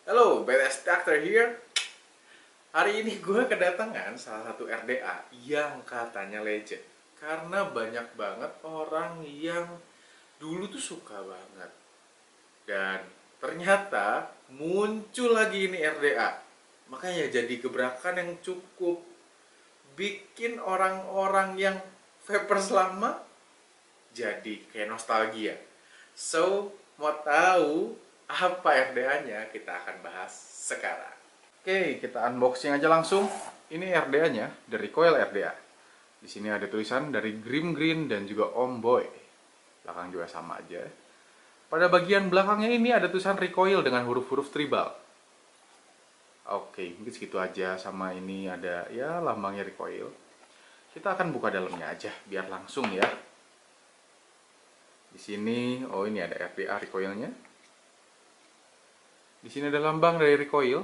Halo, BTS Doctor here. Hari ini gue kedatangan salah satu RDA yang katanya legend. Karena banyak banget orang yang dulu tuh suka banget. Dan ternyata muncul lagi ini RDA. Makanya jadi gebrakan yang cukup bikin orang-orang yang vapers lama jadi kayak nostalgia. So, mau tahu apa RDA-nya? Kita akan bahas sekarang. Oke, kita unboxing aja langsung. Ini RDA-nya dari Recoil RDA. Di sini ada tulisan dari Grim Green dan juga Om Boy. Belakang juga sama aja. Pada bagian belakangnya ini ada tulisan Recoil dengan huruf-huruf tribal. Oke, mungkin segitu aja. Sama ini ada ya lambangnya Recoil. Kita akan buka dalamnya aja biar langsung ya. Di sini, oh ini ada RDA Recoilnya. Di sini ada lambang dari Recoil.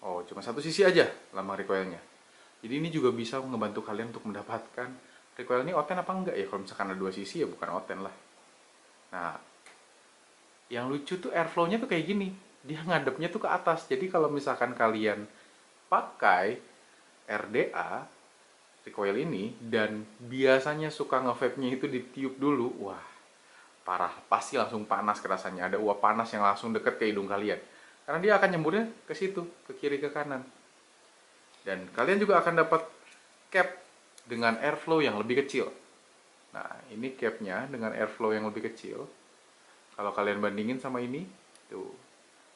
Oh, cuma satu sisi aja lambang recoilnya. Jadi ini juga bisa ngebantu kalian untuk mendapatkan recoil ini oten apa enggak ya. Kalau misalkan ada dua sisi ya bukan oten lah. Nah, yang lucu tuh airflow-nya tuh kayak gini. Dia ngadepnya tuh ke atas. Jadi kalau misalkan kalian pakai RDA recoil ini dan biasanya suka nge-vape-nya itu ditiup dulu, wah, parah, pasti langsung panas kerasanya. Ada uap panas yang langsung deket ke hidung kalian. Karena dia akan nyemburnya ke situ, ke kiri ke kanan. Dan kalian juga akan dapat cap dengan airflow yang lebih kecil. Nah, ini capnya dengan airflow yang lebih kecil. Kalau kalian bandingin sama ini, tuh,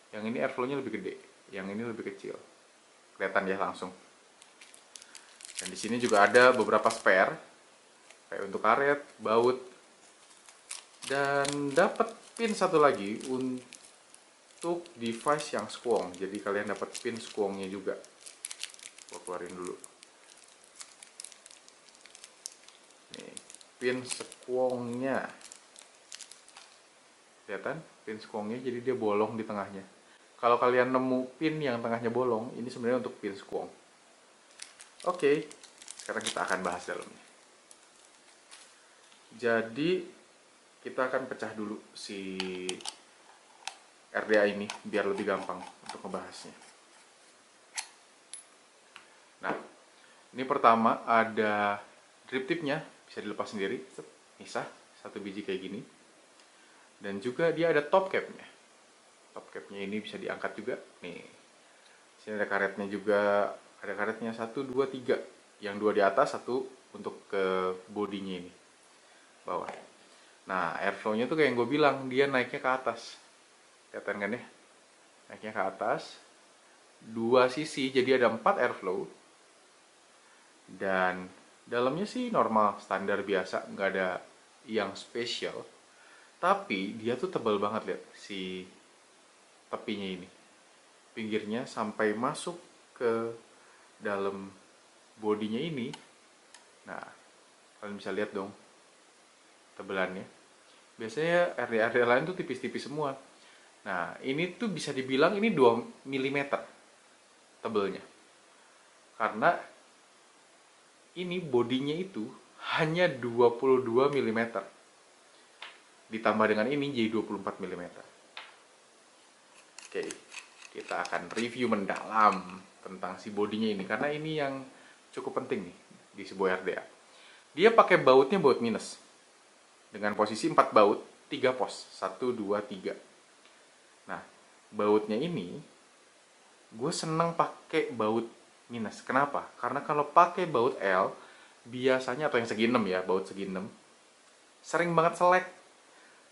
yang ini airflow-nya lebih gede, yang ini lebih kecil. Kelihatan ya langsung. Dan di sini juga ada beberapa spare, kayak untuk karet, baut, dan dapat pin satu lagi untuk device yang squong. Jadi kalian dapat pin squongnya juga. Gua keluarin dulu. Nih, pin squongnya. Kelihatan? Pin squongnya jadi dia bolong di tengahnya. Kalau kalian nemu pin yang tengahnya bolong, ini sebenarnya untuk pin squong. Oke, sekarang kita akan bahas dalamnya. Jadi kita akan pecah dulu si RDA ini biar lebih gampang untuk ngebahasnya. Nah, ini pertama ada drip tipnya, bisa dilepas sendiri, misah satu biji kayak gini. Dan juga dia ada top capnya. Top capnya ini bisa diangkat juga. Nih, sini ada karetnya juga, ada karetnya 1, 2, 3. Yang 2 di atas, 1 untuk ke bodinya ini, bawah. Nah, airflow-nya tuh kayak yang gue bilang, dia naiknya ke atas. Kelihatan kan ya? Naiknya ke atas. Dua sisi, jadi ada 4 airflow. Dan dalamnya sih normal, standar biasa, nggak ada yang spesial. Tapi dia tuh tebal banget, lihat si tepinya ini. Pinggirnya sampai masuk ke dalam bodinya ini. Nah, kalian bisa lihat dong tebelannya. Biasanya area-area lain tuh tipis-tipis semua. Nah, ini tuh bisa dibilang ini 2 mm tebelnya. Karena ini bodinya itu hanya 22 mm. Ditambah dengan ini jadi 24 mm. Oke, kita akan review mendalam tentang si bodinya ini. Karena ini yang cukup penting nih di sebuah RDA. Dia pakai bautnya baut minus. Dengan posisi 4 baut, 3 pos. 1, 2, 3. Nah, bautnya ini, gue seneng pakai baut minus. Kenapa? Karena kalau pakai baut L, biasanya, atau yang segi 6 ya, baut segi 6, sering banget selek.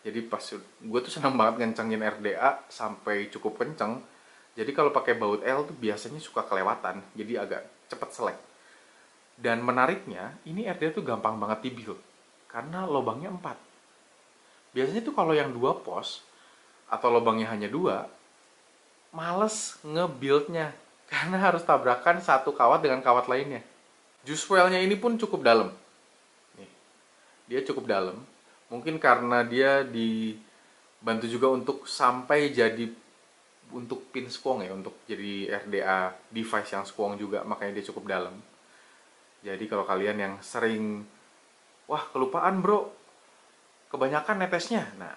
Jadi pas gue tuh senang banget ngencengin RDA sampai cukup kenceng. Jadi kalau pakai baut L tuh biasanya suka kelewatan, jadi agak cepet selek. Dan menariknya, ini RDA tuh gampang banget dibuild karena lubangnya 4. Biasanya tuh kalau yang 2 pos atau lubangnya hanya 2, males nge-buildnya karena harus tabrakan satu kawat dengan kawat lainnya. Juice well-nya ini pun cukup dalam. Nih, dia cukup dalam. Mungkin karena dia dibantu juga untuk sampai jadi untuk pin squong ya, untuk jadi RDA device yang squong juga, makanya dia cukup dalam. Jadi kalau kalian yang sering, wah kelupaan bro, kebanyakan netesnya, nah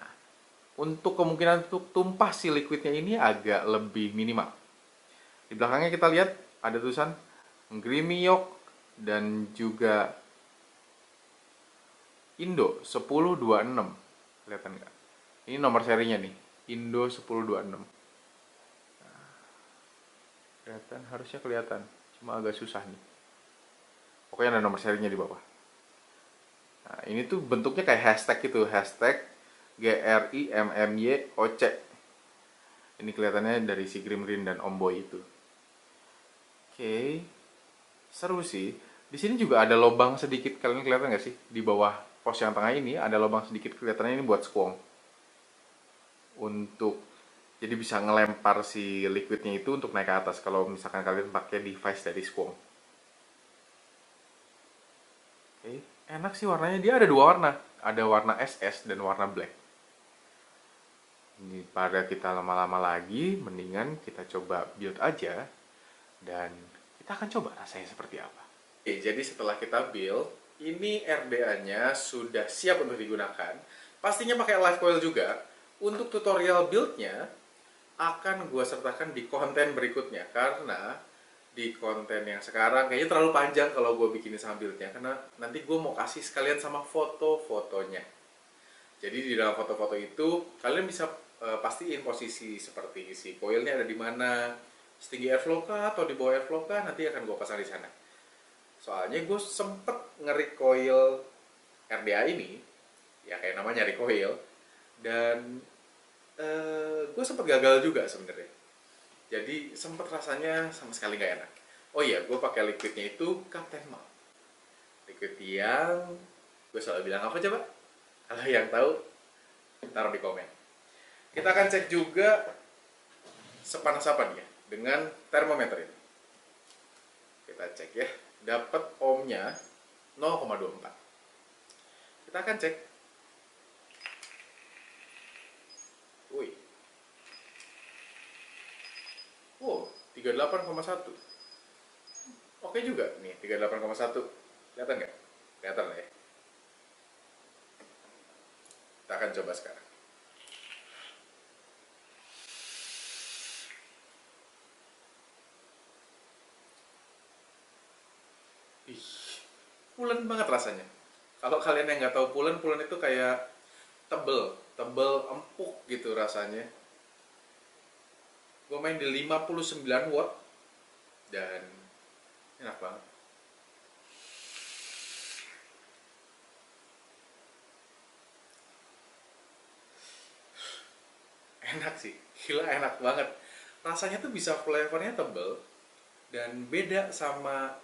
untuk kemungkinan untuk tumpah si liquidnya ini agak lebih minimal. Di belakangnya kita lihat ada tulisan Grimiok dan juga Indo 1026. Kelihatan nggak? Ini nomor serinya nih, Indo 1026. Kelihatan, harusnya kelihatan. Cuma agak susah nih. Pokoknya ada nomor serinya di bawah. Nah, ini tuh bentuknya kayak hashtag gitu, hashtag GRIMMYOC. Ini kelihatannya dari si Grim Green dan Om Boy itu. Oke, seru sih. Di sini juga ada lubang sedikit, kalian kelihatan nggak sih? Di bawah pos yang tengah ini ada lubang sedikit, kelihatannya ini buat squong. Untuk jadi bisa ngelempar si liquidnya itu untuk naik ke atas kalau misalkan kalian pakai device dari squong. Oke, enak sih warnanya. Dia ada dua warna, ada warna SS dan warna black. Ini pada kita lama-lama lagi, mendingan kita coba build aja dan kita akan coba rasanya seperti apa. Oke, jadi setelah kita build, ini RDA-nya sudah siap untuk digunakan. Pastinya pakai live coil juga. Untuk tutorial build-nya akan gue sertakan di konten berikutnya, karena di konten yang sekarang kayaknya terlalu panjang kalau gue bikinin sama build-nya, karena nanti gue mau kasih sekalian sama foto-fotonya. Jadi di dalam foto-foto itu kalian bisa pastiin posisi seperti si coilnya ada di mana, setinggi airflow kah atau di bawah airflow kah, nanti akan gue pasang di sana. Soalnya gue sempet nge-recoil RDA ini, ya kayak namanya recoil, dan gue sempet gagal juga sebenarnya. Jadi sempet rasanya sama sekali nggak enak. Oh iya, gue pakai liquidnya itu Captain Malt. Liquid yang gue selalu bilang apa coba? Kalau yang tahu, taruh di komen. Kita akan cek juga sepanas apa dia dengan termometer ini. Kita cek ya, dapat ohmnya 0,24. Kita akan cek. Wih. Wow, 38,1. Oke juga nih, 38,1. Kelihatan nggak? Kelihatan lah ya. Kita akan coba sekarang. Ih, pulen banget rasanya. Kalau kalian yang nggak tahu pulen itu kayak tebel empuk gitu rasanya. Gue main di 59 watt dan enak banget. Enak sih, gila enak banget. Rasanya tuh bisa flavornya tebel dan beda sama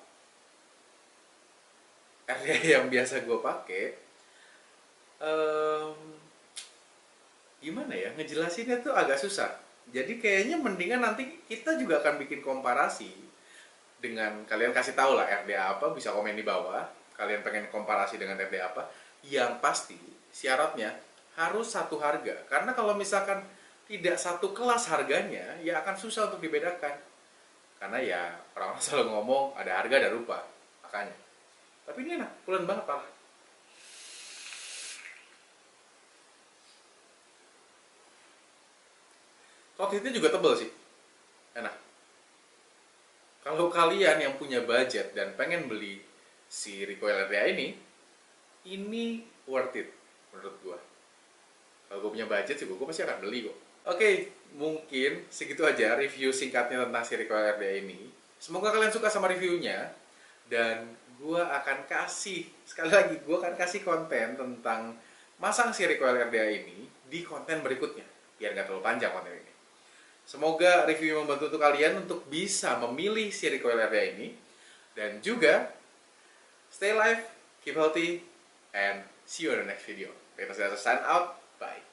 RDA yang biasa gue pakai. Gimana ya, ngejelasinnya tuh agak susah. Jadi kayaknya mendingan nanti kita juga akan bikin komparasi dengan kalian, kasih tahu lah RDA apa, bisa komen di bawah. Kalian pengen komparasi dengan RDA apa? Yang pasti syaratnya harus satu harga. Karena kalau misalkan tidak satu kelas harganya, ya akan susah untuk dibedakan. Karena ya orang-orang selalu ngomong ada harga ada rupa, makanya. Tapi ini enak, pulen banget parah. Roti juga tebel sih, enak. Kalau kalian yang punya budget dan pengen beli si recoil RDA ini worth it menurut gua. Kalau gue punya budget sih, gue pasti akan beli kok. Oke, mungkin segitu aja review singkatnya tentang si recoil RDA ini. Semoga kalian suka sama reviewnya, dan gue akan kasih, sekali lagi, gue akan kasih konten tentang masang si recoil RDA ini di konten berikutnya, biar nggak terlalu panjang konten ini. Semoga review membantu untuk kalian untuk bisa memilih si recoil RDA ini, dan juga stay live, keep healthy, and see you in the next video. Kita sudah sign out, bye.